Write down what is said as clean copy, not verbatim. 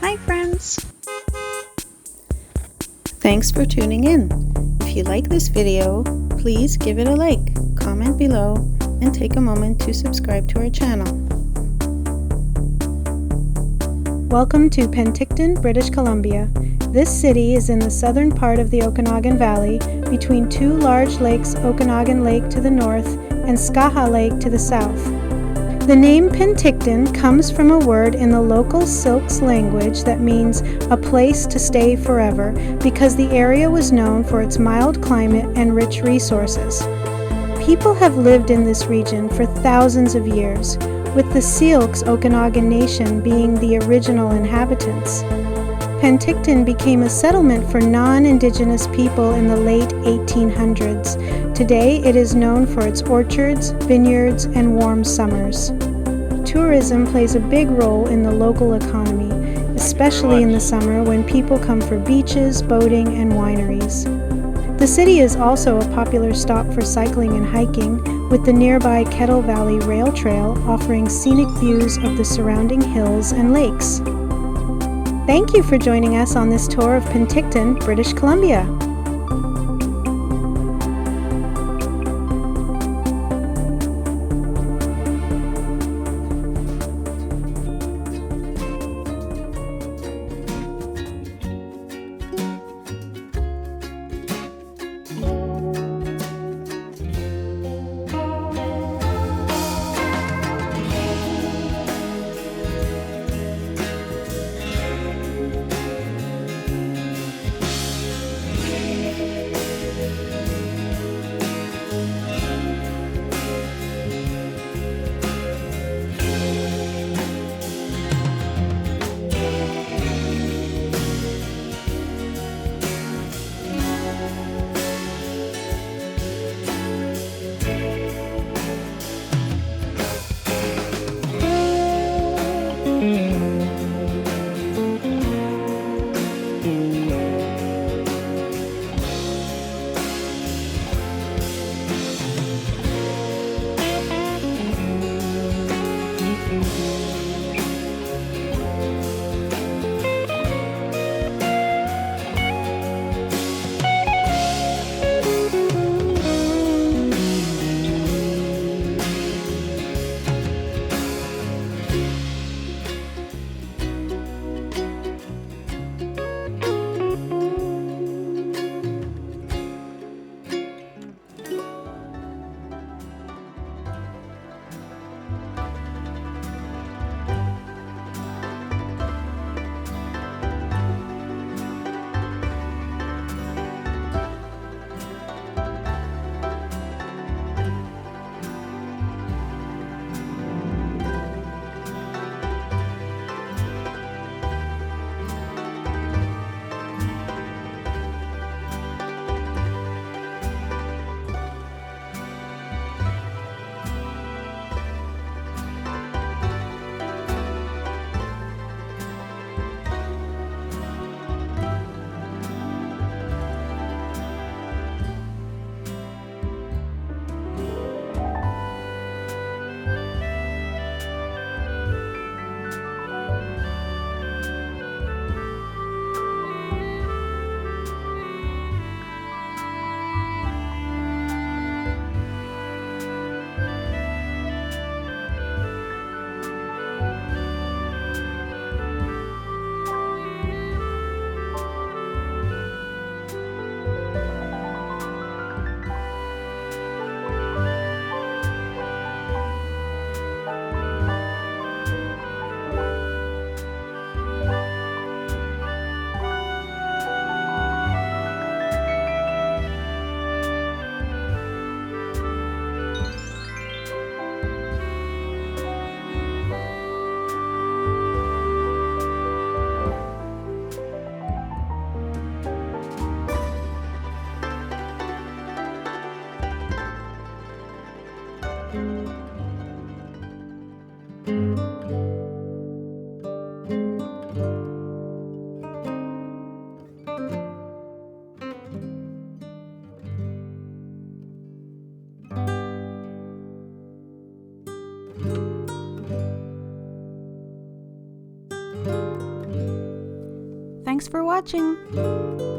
Hi friends! Thanks for tuning in. If you like this video, please give it a like, comment below, and take a moment to subscribe to our channel. Welcome to Penticton, British Columbia. This city is in the southern part of the Okanagan Valley, between two large lakes, Okanagan Lake to the north and Skaha Lake to the south. The name Penticton comes from a word in the local Silks language that means a place to stay forever, because the area was known for its mild climate and rich resources. People have lived in this region for thousands of years, with the Silks Okanagan Nation being the original inhabitants. Penticton became a settlement for non-Indigenous people in the late 1800s. Today it is known for its orchards, vineyards, and warm summers. Tourism plays a big role in the local economy, especially in the summer when people come for beaches, boating, and wineries. The city is also a popular stop for cycling and hiking, with the nearby Kettle Valley Rail Trail offering scenic views of the surrounding hills and lakes. Thank you for joining us on this tour of Penticton, British Columbia. Thanks for watching!